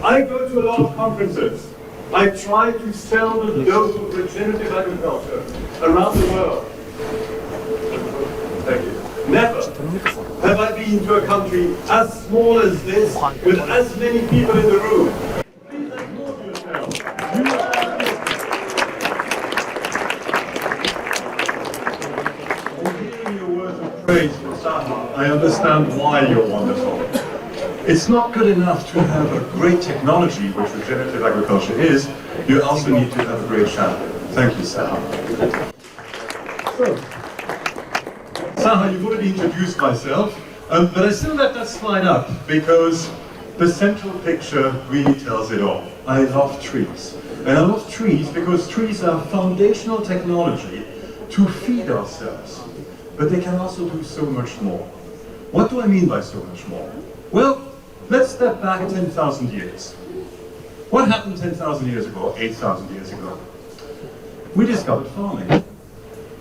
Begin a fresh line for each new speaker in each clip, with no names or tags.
I go to a lot of conferences. I try to sell the dose of regenerative agriculture around the world. Thank you. Never have I been to a country as small as this, with as many people in the room. Please applaud yourself. Hearing your words of praise for Saha, I understand why you're wonderful. It's not good enough to have a great technology, which regenerative agriculture is. You also need to have a great champion. Thank you, Saha. So, Saha, you've already introduced myself, but I still let that slide up because the central picture really tells it all. I love trees. And I love trees because trees are foundational technology to feed ourselves. But they can also do so much more. What do I mean by so much more? Well, let's step back 10,000 years. What happened 10,000 years ago, 8,000 years ago? We discovered farming.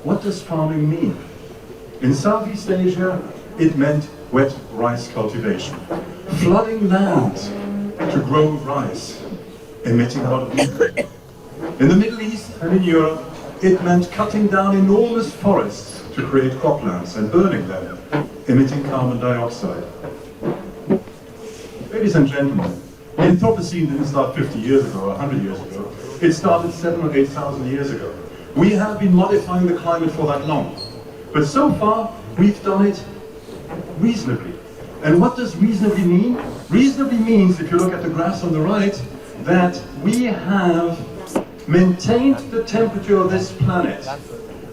What does farming mean? In Southeast Asia, it meant wet rice cultivation. Flooding land to grow rice, emitting a lot of methane. In the Middle East and in Europe, it meant cutting down enormous forests to create croplands and burning them, emitting carbon dioxide. Ladies and gentlemen, the Anthropocene didn't start 50 years ago, 100 years ago. It started 7,000 or 8,000 years ago. We have been modifying the climate for that long. But so far, we've done it reasonably. And what does reasonably mean? Reasonably means, if you look at the graphs on the right, that we have maintained the temperature of this planet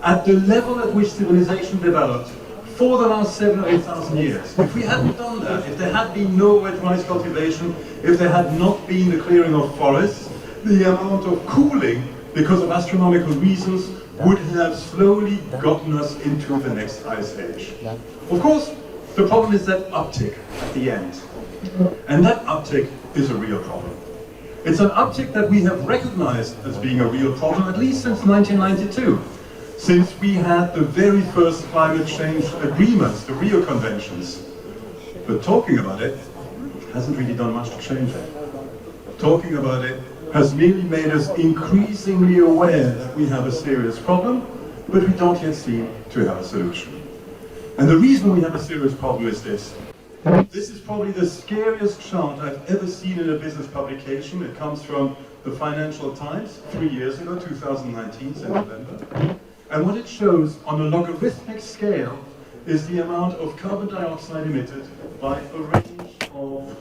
at the level at which civilization developed for the last 7,000 or 8,000 years. If we hadn't done that, if there had been no wet rice cultivation, if there had not been the clearing of forests, the amount of cooling, because of astronomical reasons, would have slowly gotten us into the next ice age. Of course, the problem is that uptick at the end. And that uptick is a real problem. It's an uptick that we have recognized as being a real problem, at least since 1992. Since we had the very first climate change agreements, the Rio Conventions. But talking about it hasn't really done much to change it. Talking about it has merely made us increasingly aware that we have a serious problem, but we don't yet seem to have a solution. And the reason we have a serious problem is this. This is probably the scariest chart I've ever seen in a business publication. It comes from the Financial Times 3 years ago, 2019, November. And what it shows on a logarithmic scale is the amount of carbon dioxide emitted by a range of,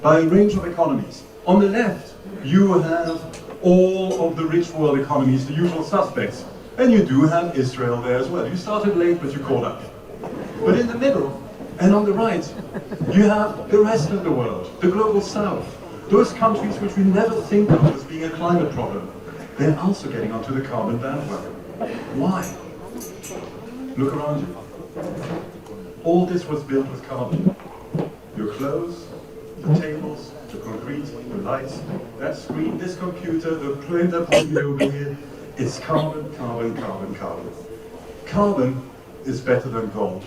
by a range of economies. On the left, you have all of the rich world economies, the usual suspects. And you do have Israel there as well. You started late, but you caught up. But in the middle, and on the right, you have the rest of the world, the global south. Those countries which we never think of as being a climate problem. They're also getting onto the carbon bandwagon. Why? Look around you. All this was built with carbon. Your clothes, the tables, the concrete, the lights, that screen, this computer, the printer over here, it's carbon, carbon, carbon, carbon. Carbon is better than gold.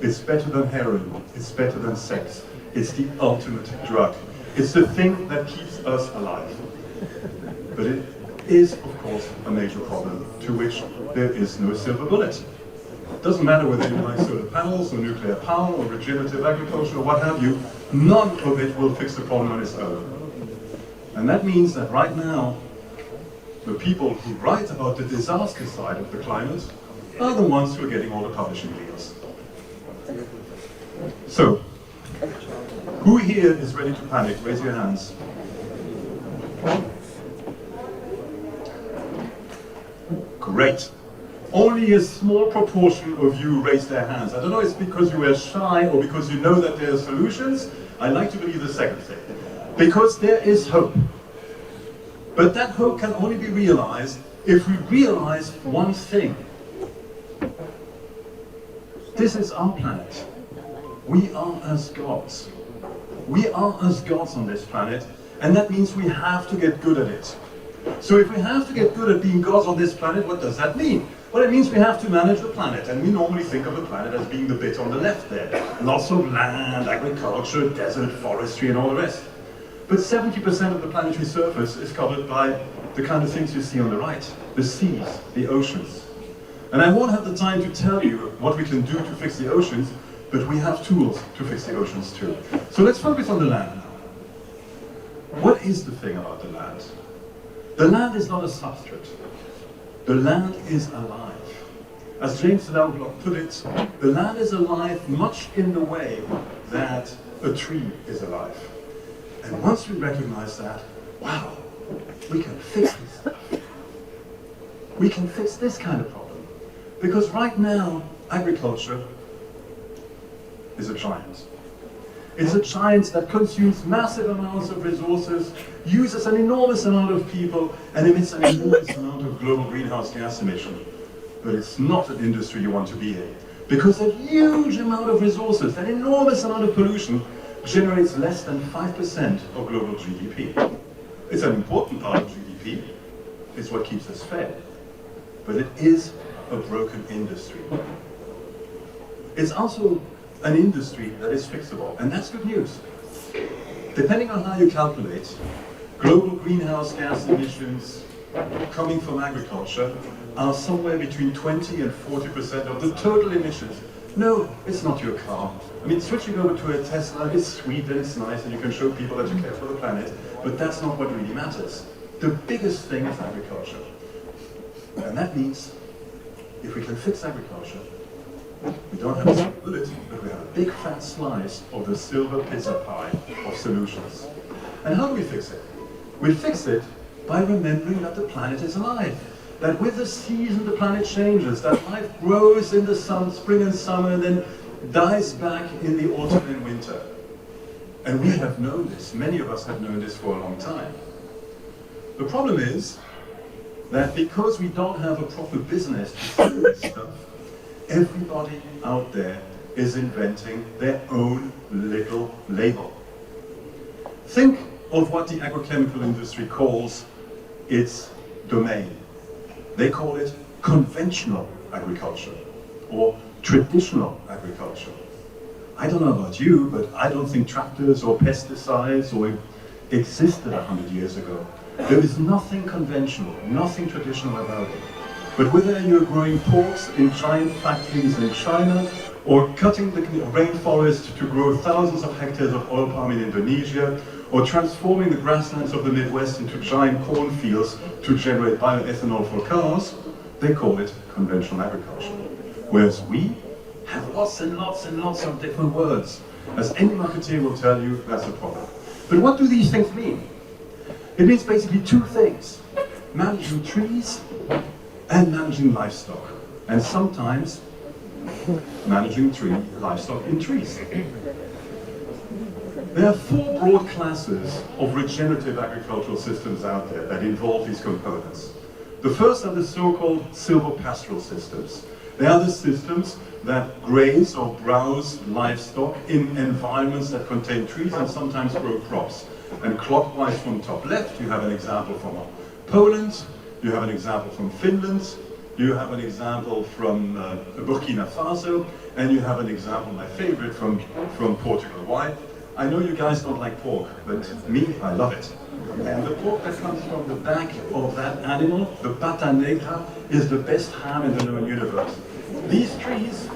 It's better than heroin. It's better than sex. It's the ultimate drug. It's the thing that keeps us alive. But it is, of course, a major problem to which there is no silver bullet. It doesn't matter whether you like solar panels or nuclear power or regenerative agriculture or what have you, none of it will fix the problem on its own. And that means that right now, the people who write about the disaster side of the climate are the ones who are getting all the publishing deals. So, who here is ready to panic? Raise your hands. Great. Only a small proportion of you raised their hands. I don't know if it's because you were shy or because you know that there are solutions. I like to believe the second thing. Because there is hope. But that hope can only be realized if we realize one thing. This is our planet. We are as gods. We are as gods on this planet, and that means we have to get good at it. So if we have to get good at being gods on this planet, what does that mean? Well, it means we have to manage the planet, and we normally think of the planet as being the bit on the left there. Lots of land, agriculture, desert, forestry, and all the rest. But 70% of the planetary surface is covered by the kind of things you see on the right, the seas, the oceans. And I won't have the time to tell you what we can do to fix the oceans, but we have tools to fix the oceans too. So let's focus on the land now. What is the thing about the land? The land is not a substrate. The land is alive. As James Lovelock put it, the land is alive much in the way that a tree is alive. And once we recognize that, wow, we can fix this stuff. We can fix this kind of problem. Because right now, agriculture is a giant. It's a giant that consumes massive amounts of resources, uses an enormous amount of people, and emits an enormous amount of global greenhouse gas emission. But it's not an industry you want to be in. Because that huge amount of resources, that enormous amount of pollution, generates less than 5% of global GDP. It's an important part of GDP. It's what keeps us fed. But it is a broken industry. It's also an industry that is fixable, and that's good news. Depending on how you calculate, global greenhouse gas emissions coming from agriculture are somewhere between 20 and 40% of the total emissions. No, it's not your car. I mean, switching over to a Tesla is sweet and it's nice and you can show people that you care for the planet, but that's not what really matters. The biggest thing is agriculture. And that means if we can fix agriculture, we don't have a silver bullet, but we have a big fat slice of the silver pizza pie of solutions. And how do we fix it? We fix it by remembering that the planet is alive. That with the season the planet changes, that life grows in the sun, spring and summer, and then dies back in the autumn and winter. And we have known this, many of us have known this for a long time. The problem is that because we don't have a proper business to sell this stuff, everybody out there is inventing their own little label. Think of what the agrochemical industry calls its domain. They call it conventional agriculture or traditional agriculture. I don't know about you, but I don't think tractors or pesticides existed 100 years ago. There is nothing conventional, nothing traditional about it. But whether you're growing porks in giant factories in China, or cutting the rainforest to grow thousands of hectares of oil palm in Indonesia, or transforming the grasslands of the Midwest into giant cornfields to generate bioethanol for cars, they call it conventional agriculture. Whereas we have lots and lots and lots of different words. As any marketeer will tell you, that's a problem. But what do these things mean? It means basically two things: managing trees and managing livestock. And sometimes managing livestock in trees. There are four broad classes of regenerative agricultural systems out there that involve these components. The first are the so-called silvopastoral systems. They are the systems that graze or browse livestock in environments that contain trees and sometimes grow crops. And clockwise from top left, you have an example from Poland, you have an example from Finland, you have an example from Burkina Faso, and you have an example, my favorite, from Portugal. Why? I know you guys don't like pork, but me, I love it. And the pork that comes from the back of that animal, the pata negra, is the best ham in the known universe. These trees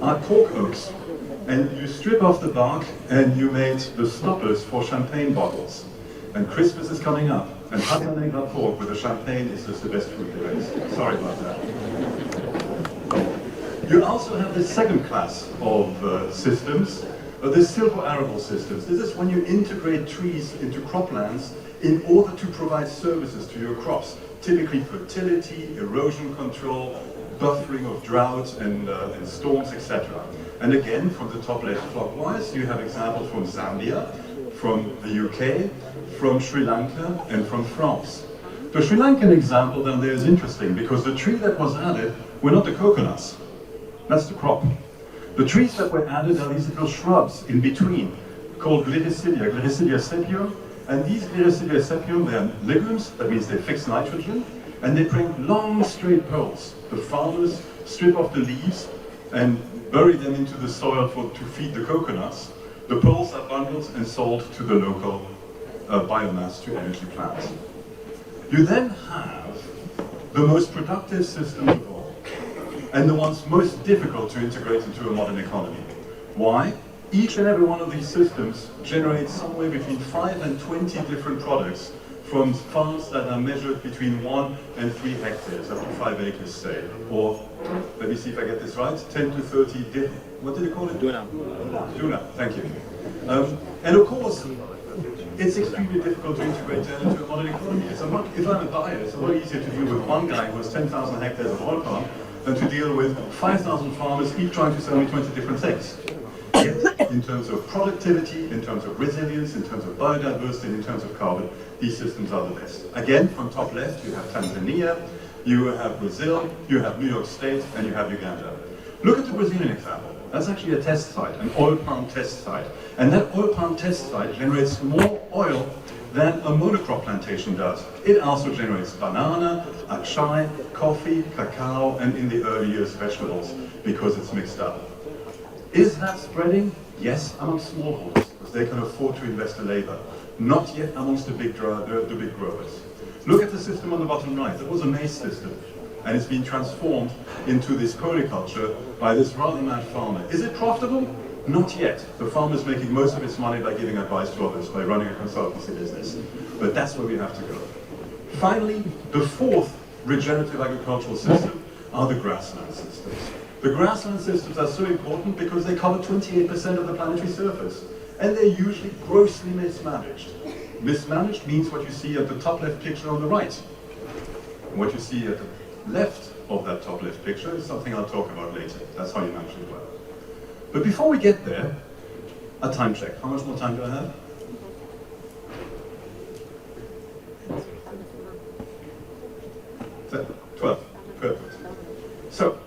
are cork oaks, and you strip off the bark and you made the stoppers for champagne bottles. And Christmas is coming up, and pata negra pork with the champagne is just the best food there is. Sorry about that. You also have the second class of systems, the silvo-arable systems. This is when you integrate trees into croplands in order to provide services to your crops, typically fertility, erosion control, buffering of drought and storms, etc. And again, from the top left clockwise, you have examples from Zambia, from the UK, from Sri Lanka, and from France. The Sri Lankan example down there is interesting because the tree that was added were not the coconuts. That's the crop. The trees that were added are these little shrubs in between called Gliricidia sepium. And these Gliricidia sepium, they are legumes, that means they fix nitrogen. And they bring long straight poles. The farmers strip off the leaves and bury them into the soil to feed the coconuts. The poles are bundled and sold to the local biomass to energy plants. You then have the most productive systems of all, and the ones most difficult to integrate into a modern economy. Why? Each and every one of these systems generates somewhere between 5 and 20 different products from farms that are measured between 1 and 3 hectares, up to 5 acres, say, or, let me see if I get this right, 10 to 30 different, what did you call it? Dunam. Dunam, thank you. And of course, it's extremely difficult to integrate that into a modern economy. If I'm a buyer, it's a lot easier to deal with one guy who has 10,000 hectares of oil palm than to deal with 5,000 farmers each trying to sell me 20 different things. Yet, in terms of productivity, in terms of resilience, in terms of biodiversity, in terms of carbon, these systems are the best. Again, from top left, you have Tanzania, you have Brazil, you have New York State, and you have Uganda. Look at the Brazilian example. That's actually a test site, an oil palm test site. And that oil palm test site generates more oil than a monocrop plantation does. It also generates banana, acai, coffee, cacao, and in the early years, vegetables, because it's mixed up. Is that spreading? Yes, among smallholders, because they can afford to invest the labor. Not yet amongst the big growers. Look at the system on the bottom right. That was a maize system, and it's been transformed into this polyculture by this rather mad farmer. Is it profitable? Not yet. The farmer is making most of its money by giving advice to others, by running a consultancy business. But that's where we have to go. Finally, the fourth regenerative agricultural system are the grassland systems. The grassland systems are so important because they cover 28% of the planetary surface, and they're usually grossly mismanaged. Mismanaged means what you see at the top left picture on the right. And what you see at the left of that top left picture is something I'll talk about later. That's how you manage it well. But before we get there, a time check. How much more time do I have? 12. Perfect. So,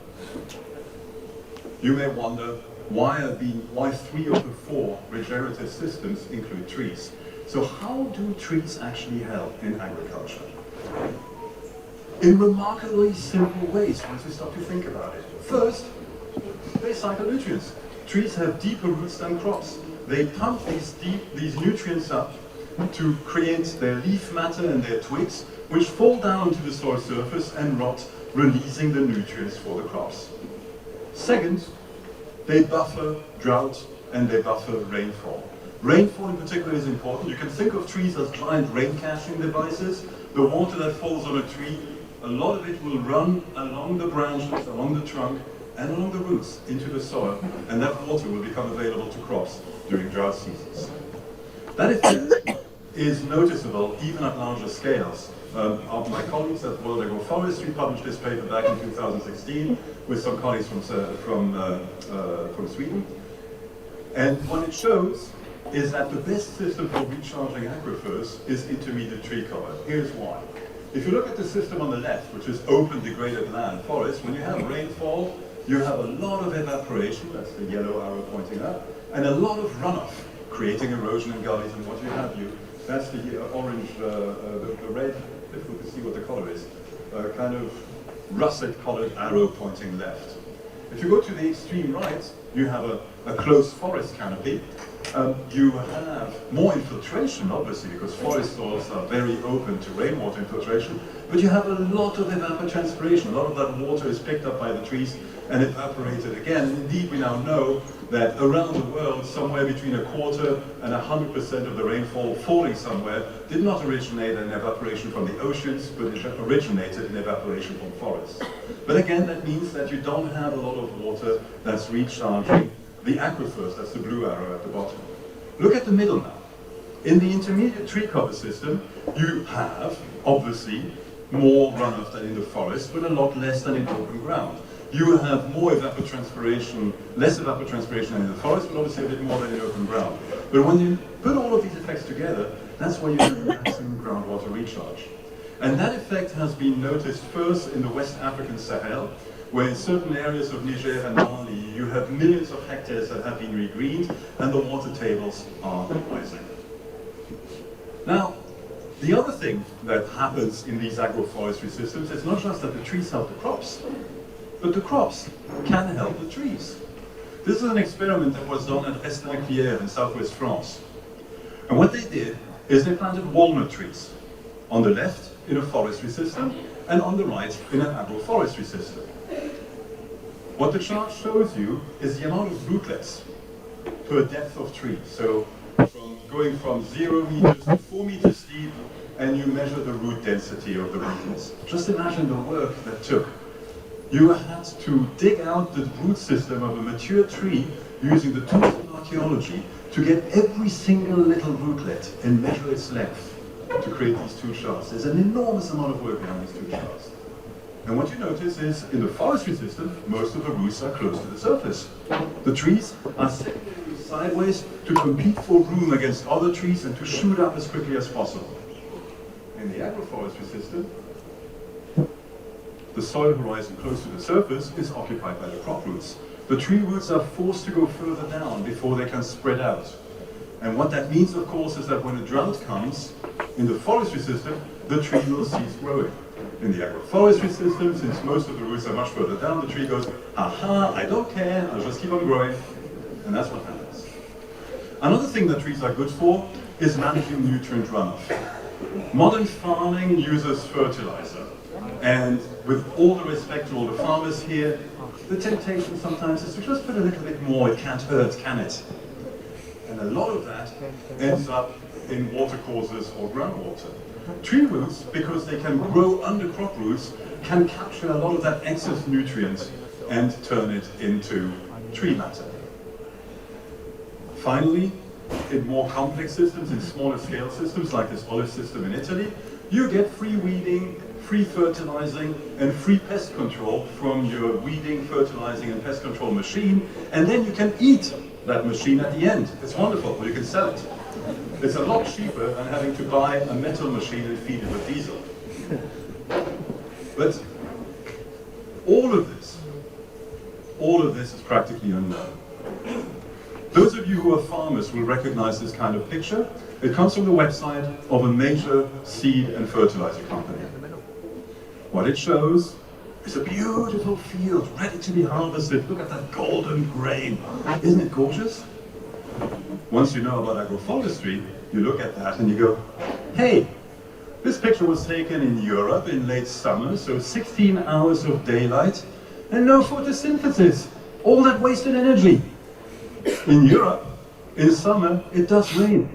you may wonder, why 3 of the 4 regenerative systems include trees? So how do trees actually help in agriculture? In remarkably simple ways, once we start to think about it. First, they cycle nutrients. Trees have deeper roots than crops. They pump these nutrients up to create their leaf matter and their twigs, which fall down to the soil surface and rot, releasing the nutrients for the crops. Second, they buffer drought and they buffer rainfall. Rainfall in particular is important. You can think of trees as giant rain catching devices. The water that falls on a tree, a lot of it will run along the branches, along the trunk, and along the roots into the soil, and that water will become available to crops during drought seasons. That effect is noticeable even at larger scales. My colleagues at World Agroforestry published this paper back in 2016 with some colleagues from Sweden. And what it shows is that the best system for recharging aquifers is intermediate tree cover. Here's why. If you look at the system on the left, which is open degraded land, forest, when you have rainfall, you have a lot of evaporation, that's the yellow arrow pointing up, and a lot of runoff, creating erosion in gullies and what you have you. That's the orange, the red, difficult to see what the color is, kind of russet-colored arrow pointing left. If you go to the extreme right, you have a close forest canopy. You have more infiltration, obviously, because forest soils are very open to rainwater infiltration, but you have a lot of evapotranspiration. A lot of that water is picked up by the trees and evaporated again. And indeed, we now know that around the world, somewhere between 1/4 and 100% of the rainfall falling somewhere did not originate in evaporation from the oceans, but it originated in evaporation from forests. But again, that means that you don't have a lot of water that's recharging the aquifers. That's the blue arrow at the bottom. Look at the middle now. In the intermediate tree cover system, you have, obviously, more runoff than in the forest, but a lot less than in open ground. You have more evapotranspiration, less evapotranspiration than in the forest, but obviously a bit more than in open ground. But when you put all of these effects together, that's why you have maximum groundwater recharge. And that effect has been noticed first in the West African Sahel, where in certain areas of Niger and Mali, you have millions of hectares that have been regreened, and the water tables are rising. Now, The other thing that happens in these agroforestry systems is not just that the trees help the crops, but the crops can help the trees. This is an experiment that was done at Restin-Clière in southwest France. And what they did is they planted walnut trees on the left in a forestry system and on the right in an agroforestry system. What the chart shows you is the amount of rootlets per depth of tree. So going from 0 meters to 4 meters deep, and you measure the root density of the rootlets. Just imagine the work that took. You had to dig out the root system of a mature tree using the tools of archaeology to get every single little rootlet and measure its length to create these two charts. There's an enormous amount of work behind these two charts. And what you notice is, in the forestry system, most of the roots are close to the surface. The trees are secondary sideways to compete for room against other trees and to shoot up as quickly as possible. In the agroforestry system, the soil horizon close to the surface is occupied by the crop roots. The tree roots are forced to go further down before they can spread out. And what that means, of course, is that when a drought comes, in the forestry system, the tree will cease growing. In the agroforestry system, since most of the roots are much further down, the tree goes, aha, I don't care, I'll just keep on growing. And that's what happens. Another thing that trees are good for is managing nutrient runoff. Modern farming uses fertilizer. And with all the respect to all the farmers here, the temptation sometimes is to just put a little bit more, it can't hurt, can it? And a lot of that ends up in watercourses or groundwater. Tree roots, because they can grow under crop roots, can capture a lot of that excess nutrients and turn it into tree matter. Finally, in more complex systems, in smaller scale systems like this olive system in Italy, you get free weeding, free fertilizing, and free pest control from your weeding, fertilizing, and pest control machine, and then you can eat that machine at the end. It's wonderful, or you can sell it. It's a lot cheaper than having to buy a metal machine and feed it with diesel. But all of this is practically unknown. Those of you who are farmers will recognize this kind of picture. It comes from the website of a major seed and fertilizer company. What it shows is a beautiful field ready to be harvested. Look at that golden grain. Isn't it gorgeous? Once you know about agroforestry, you look at that and you go, hey, this picture was taken in Europe in late summer, so 16 hours of daylight and no photosynthesis. All that wasted energy. In Europe, in summer, it does rain.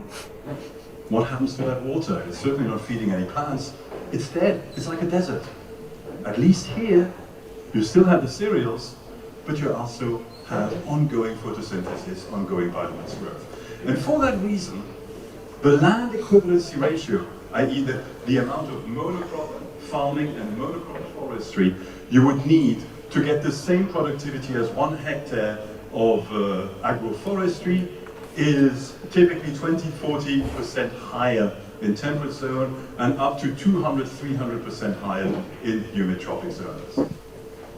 What happens to that water? It's certainly not feeding any plants. It's dead. It's like a desert. At least here, you still have the cereals, but you also have ongoing photosynthesis, ongoing biomass growth. And for that reason, the land equivalency ratio, i.e. the amount of monocrop farming and monocrop forestry you would need to get the same productivity as 1 hectare of agroforestry, is typically 20–40% higher in temperate zone and up to 200–300% higher in humid tropic zones.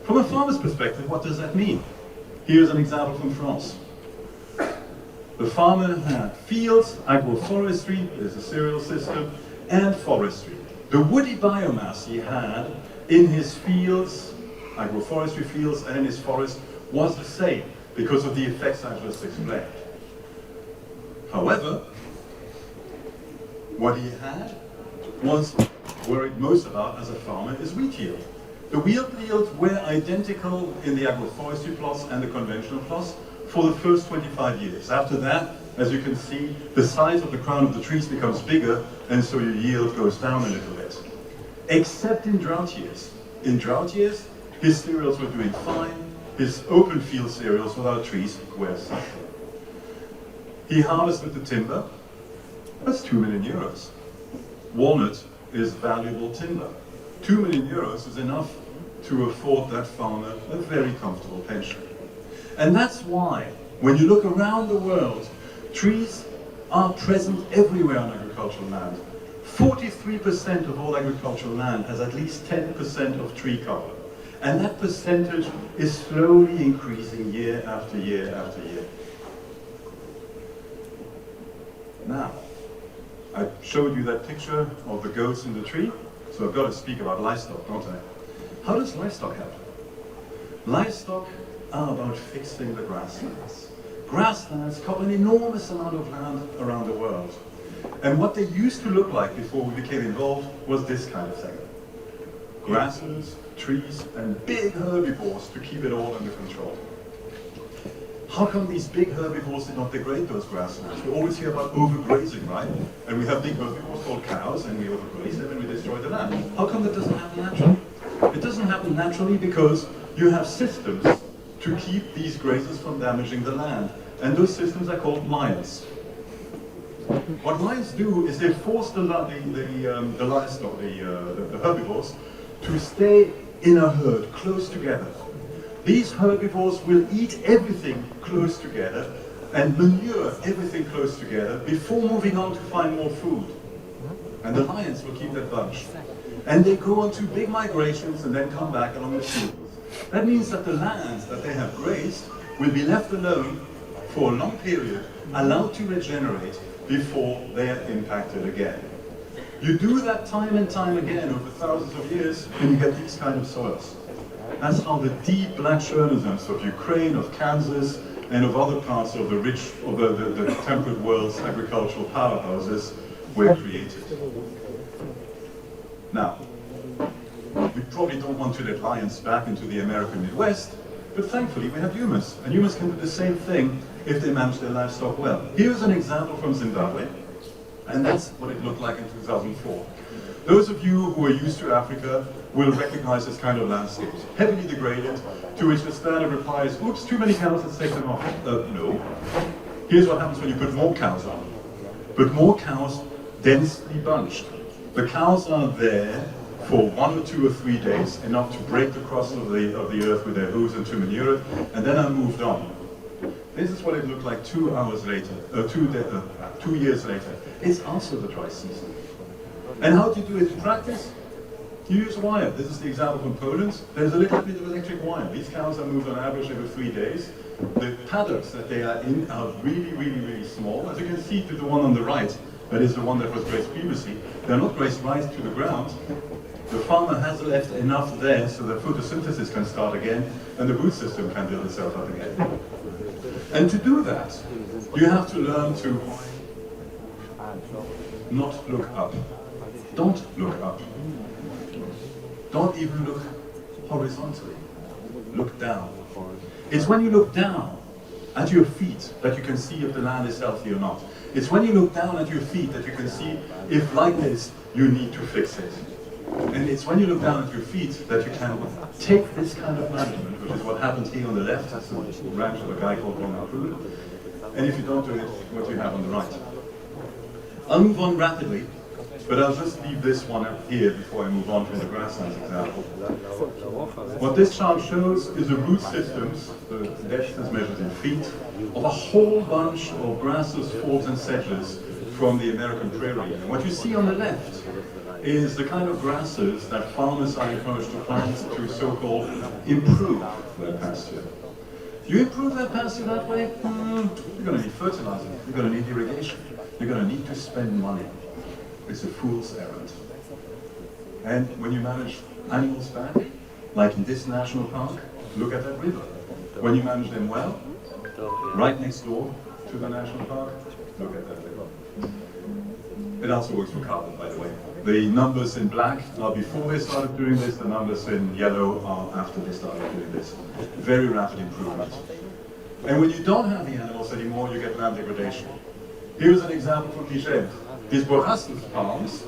From a farmer's perspective, what does that mean? Here's an example from France. The farmer had fields, agroforestry, there's a cereal system, and forestry. The woody biomass he had in his fields, agroforestry fields, and in his forest was the same because of the effects I just explained. However, what he had was worried most about as a farmer is wheat yield. The wheat yields were identical in the agroforestry plots and the conventional plots for the first 25 years. After that, as you can see, the size of the crown of the trees becomes bigger, and so your yield goes down a little bit. Except in drought years. In drought years, his cereals were doing fine. His open field cereals without trees were suffering. He harvested the timber. That's 2 million euros. Walnut is valuable timber. 2 million euros is enough to afford that farmer a very comfortable pension. And that's why, when you look around the world, trees are present everywhere on agricultural land. 43% of all agricultural land has at least 10% of tree cover. And that percentage is slowly increasing year after year after year. Now, I showed you that picture of the goats in the tree, so I've got to speak about livestock, don't I? How does livestock help? Livestock are about fixing the grasslands. Grasslands cover an enormous amount of land around the world. And what they used to look like before we became involved was this kind of thing. Grasses, trees, and big herbivores to keep it all under control. How come these big herbivores did not degrade those grasslands? We always hear about overgrazing, right? And we have big herbivores called cows, and we overgraze them and we destroy the land. How come that doesn't happen naturally? It doesn't happen naturally because you have systems to keep these grazers from damaging the land. And those systems are called lions. What lions do is they force the livestock, the herbivores, to stay in a herd, close together. These herbivores will eat everything close together and manure everything close together before moving on to find more food. And the lions will keep that bunch. And they go on to big migrations and then come back along the fields. That means that the lands that they have grazed will be left alone for a long period, allowed to regenerate before they are impacted again. You do that time and time again over thousands of years, and you get these kind of soils. That's how the deep black chernozyms of Ukraine, of Kansas, and of other parts of the rich, of the temperate world's agricultural powerhouses were created. Now, we probably don't want to let lions back into the American Midwest, but thankfully we have humans, and humans can do the same thing if they manage their livestock well. Here's an example from Zimbabwe, and that's what it looked like in 2004. Those of you who are used to Africa will recognize this kind of landscape. Heavily degraded, to which the standard reply is, oops, too many cows, let's take them off. No. Here's what happens when you put more cows on. Put more cows densely bunched. The cows are there for 1 or 2 or 3 days, enough to break the crust of the earth with their hooves and to manure it, and then are moved on. This is what it looked like 2 hours later, 2 years later. It's also the dry season. And how do you do it in practice? You use wire. This is the example from Poland. There's a little bit of electric wire. These cows are moved on average every 3 days. The paddocks that they are in are really, really, really small. As you can see to the one on the right, that is the one that was grazed previously, they're not grazed right to the ground. The farmer has left enough there so that photosynthesis can start again and the root system can build itself up again. And to do that, you have to learn to not look up. Don't look up. Don't even look horizontally. Look down. It's when you look down at your feet that you can see if the land is healthy or not. It's when you look down at your feet that you can see if, like this, you need to fix it. And it's when you look down at your feet that you can take this kind of management, which is what happens here on the left, that's the ranch of a guy called Ronald Pruden, and if you don't do it, what you have on the right. I'll move on rapidly, but I'll just leave this one up here before I move on to the grasslands example. What this chart shows is the root systems, the depth is measured in feet, of a whole bunch of grasses, forbs, and sedges from the American prairie. And what you see on the left is the kind of grasses that farmers are encouraged to plant to so-called improve their pasture. You improve their pasture that way, you're going to need fertilizer, you're going to need irrigation, you're going to need to spend money. It's a fool's errand. And when you manage animals back, like in this national park, look at that river. When you manage them well, right next door to the national park, look at that river. It also works for carbon, by the way. The numbers in black are before they started doing this, the numbers in yellow are after they started doing this. Very rapid improvement. And when you don't have the animals anymore, you get land degradation. Here's an example from Niger. These borassus palms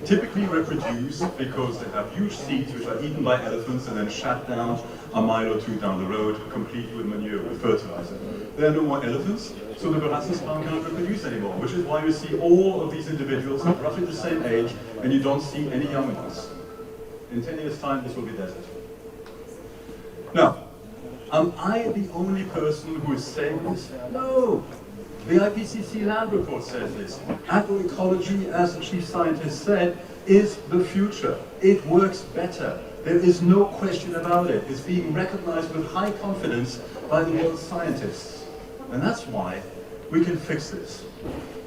typically reproduce because they have huge seeds which are eaten by elephants and then shot down a mile or 2 down the road, complete with manure, with fertilizer. There are no more elephants, so the borassus palm cannot reproduce anymore, which is why you see all of these individuals of roughly the same age, and you don't see any young ones. In 10 years' time, this will be desert. Now, am I the only person who is saying this? No! The IPCC land report says this. Agroecology, as the chief scientist said, is the future. It works better. There is no question about it. It's being recognized with high confidence by the world's scientists. And that's why we can fix this.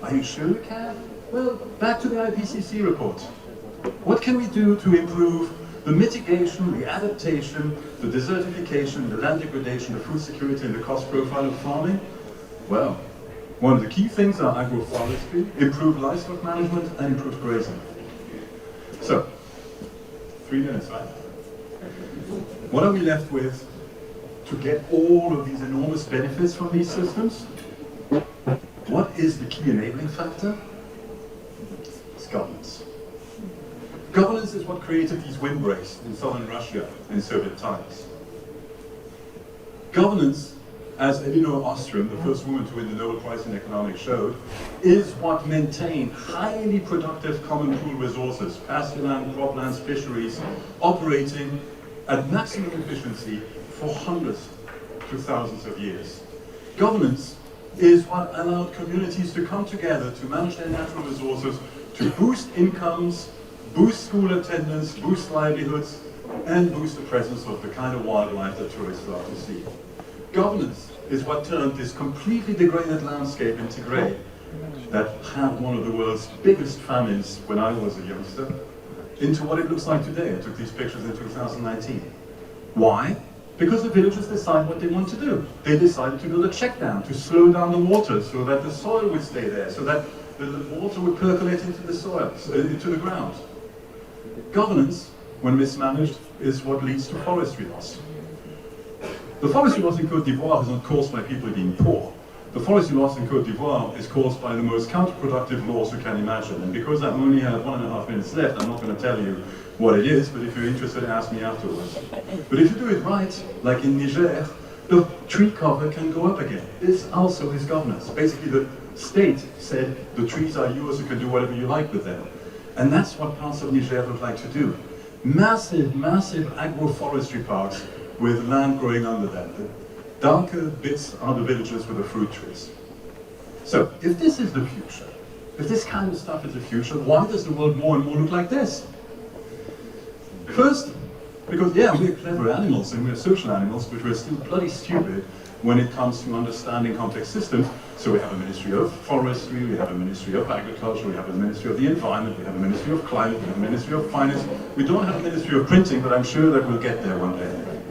Are you sure we can? Well, back to the IPCC report. What can we do to improve the mitigation, the adaptation, the desertification, the land degradation, the food security, and the cost profile of farming? Well, one of the key things are agroforestry, improved livestock management, and improved grazing. So, 3 minutes, right? What are we left with to get all of these enormous benefits from these systems? What is the key enabling factor? It's governance. Governance is what created these windbreaks in southern Russia in Soviet times. Governance, as Elinor Ostrom, the first woman to win the Nobel Prize in Economics, showed, is what maintained highly productive common pool resources, pastureland, croplands, fisheries, operating at maximum efficiency for hundreds to thousands of years. Governance is what allowed communities to come together to manage their natural resources, to boost incomes, boost school attendance, boost livelihoods, and boost the presence of the kind of wildlife that tourists love to see. Governance is what turned this completely degraded landscape in Tigray that had one of the world's biggest famines when I was a youngster into what it looks like today. I took these pictures in 2019. Why? Because the villagers decide what they want to do. They decided to build a check dam to slow down the water so that the soil would stay there, so that the water would percolate into the soil, into the ground. Governance, when mismanaged, is what leads to forestry loss. The forestry loss in Côte d'Ivoire is not caused by people being poor. The forestry loss in Côte d'Ivoire is caused by the most counterproductive laws you can imagine. And because I only have 1.5 minutes left, I'm not going to tell you what it is, but if you're interested, ask me afterwards. But if you do it right, like in Niger, the tree cover can go up again. This also is governance. Basically, the state said the trees are yours, you can do whatever you like with them. And that's what parts of Niger would like to do. Massive, massive agroforestry parks with land growing under them. The darker bits are the villages with the fruit trees. So, if this is the future, if this kind of stuff is the future, why does the world more and more look like this? First, because yeah, we're clever animals and we're social animals, but we're still bloody stupid when it comes to understanding complex systems. So we have a Ministry of Forestry, we have a Ministry of Agriculture, we have a Ministry of the Environment, we have a Ministry of Climate, we have a Ministry of Finance. We don't have a Ministry of Printing, but I'm sure that we'll get there one day.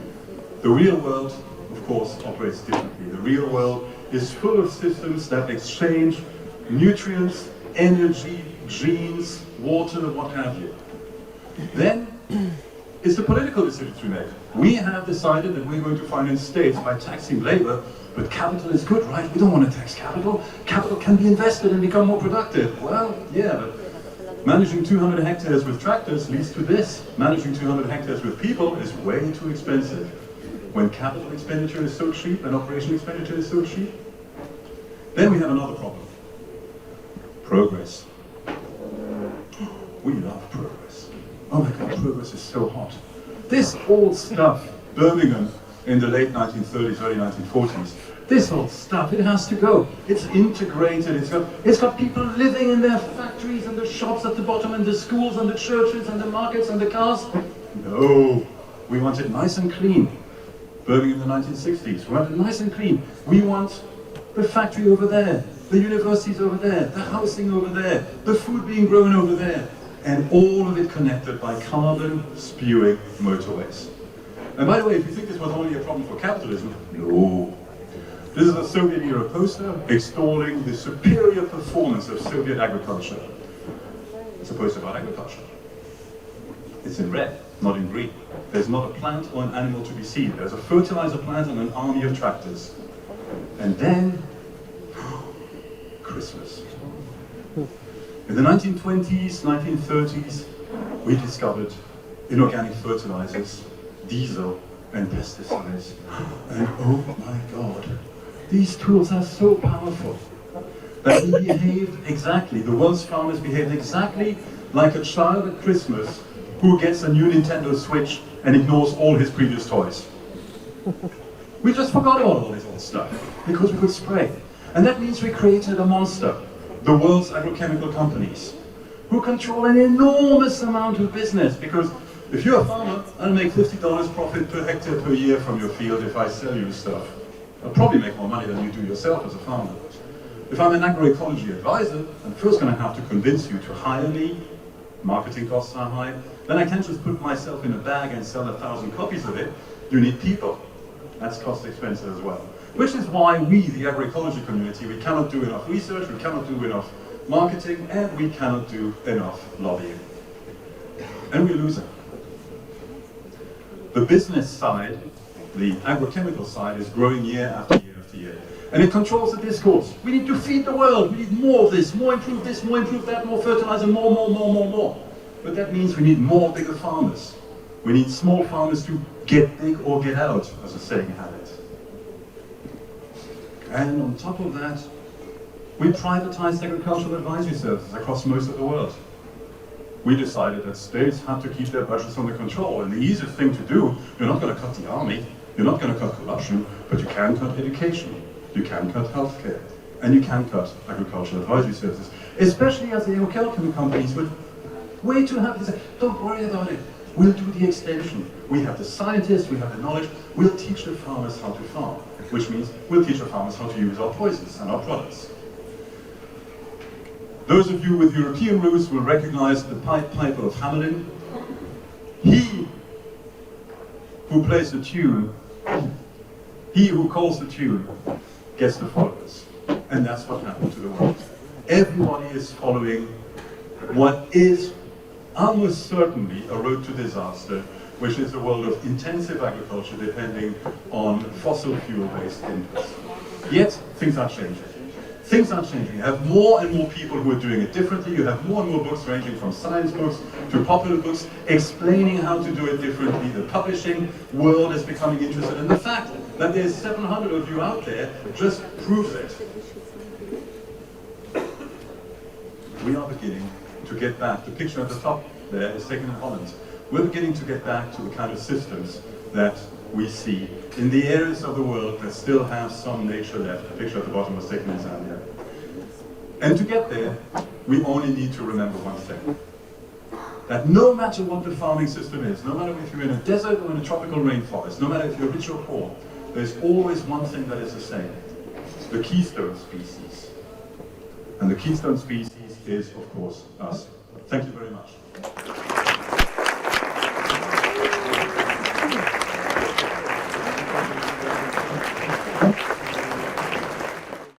The real world, of course, operates differently. The real world is full of systems that exchange nutrients, energy, genes, water, what have you. Then, it's the political decisions we make. We have decided that we're going to finance states by taxing labor, but capital is good, right? We don't want to tax capital. Capital can be invested and become more productive. Well, yeah, but managing 200 hectares with tractors leads to this. Managing 200 hectares with people is way too expensive. When capital expenditure is so cheap and operation expenditure is so cheap, then we have another problem. Progress. We love progress. Oh my God, progress is so hot. This old stuff, Birmingham in the late 1930s, early 1940s, this old stuff, it has to go. It's integrated, it's got people living in their factories and the shops at the bottom and the schools and the churches and the markets and the cars. No, we want it nice and clean. Birmingham in the 1960s, we want it nice and clean. We want the factory over there, the universities over there, the housing over there, the food being grown over there, and all of it connected by carbon-spewing motorways. And by the way, if you think this was only a problem for capitalism, no. This is a Soviet-era poster extolling the superior performance of Soviet agriculture. It's a poster about agriculture. It's in red, not in green. There's not a plant or an animal to be seen. There's a fertilizer plant and an army of tractors. And then, Christmas. In the 1920s, 1930s, we discovered inorganic fertilizers, diesel, and pesticides. And oh my God, these tools are so powerful that we behaved exactly, the world's farmers behaved exactly like a child at Christmas who gets a new Nintendo Switch and ignores all his previous toys. We just forgot about all this old stuff because we could spray. And that means we created a monster, the world's agrochemical companies, who control an enormous amount of business. Because if you're a farmer, I'll make $50 profit per hectare per year from your field if I sell you stuff. I'll probably make more money than you do yourself as a farmer. If I'm an agroecology advisor, I'm first going to have to convince you to hire me. Marketing costs are high. Then I can't just put myself in a bag and sell 1,000 copies of it. You need people. That's cost expensive as well. Which is why we, the agroecology community, we cannot do enough research, we cannot do enough marketing, and we cannot do enough lobbying. And we're losing. The business side, the agrochemical side, is growing year after year after year. And it controls the discourse. We need to feed the world. We need more of this, more improve that, more fertilizer, more. But that means we need more bigger farmers. We need small farmers to get big or get out, as the saying had it. And on top of that, we privatized agricultural advisory services across most of the world. We decided that states had to keep their budgets under control. And the easiest thing to do, you're not going to cut the army, you're not going to cut corruption, but you can cut education. You can cut healthcare, and you can cut agricultural advisory services, especially as the agricultural companies would way too happy to say, don't worry about it, we'll do the extension. We have the scientists, we have the knowledge, we'll teach the farmers how to farm, which means we'll teach the farmers how to use our poisons and our products. Those of you with European roots will recognize the Piper of Hamelin. He who plays the tune, he who calls the tune, gets the followers. And that's what happened to the world. Everybody is following what is almost certainly a road to disaster, which is a world of intensive agriculture depending on fossil fuel-based inputs. Yet, things are changing. Things are changing. You have more and more people who are doing it differently. You have more and more books ranging from science books to popular books explaining how to do it differently. The publishing world is becoming interested. And the fact that there's 700 of you out there just proves it. We are beginning to get back. The picture at the top there is taken in Holland. We're beginning to get back to the kind of systems that we see in the areas of the world that still have some nature left. The picture at the bottom was taken in Zambia. And to get there, we only need to remember one thing. That no matter what the farming system is, no matter if you're in a desert or in a tropical rainforest, no matter if you're rich or poor, there's always one thing that is the same. The keystone species. And the keystone species is, of course, us. Thank you very much.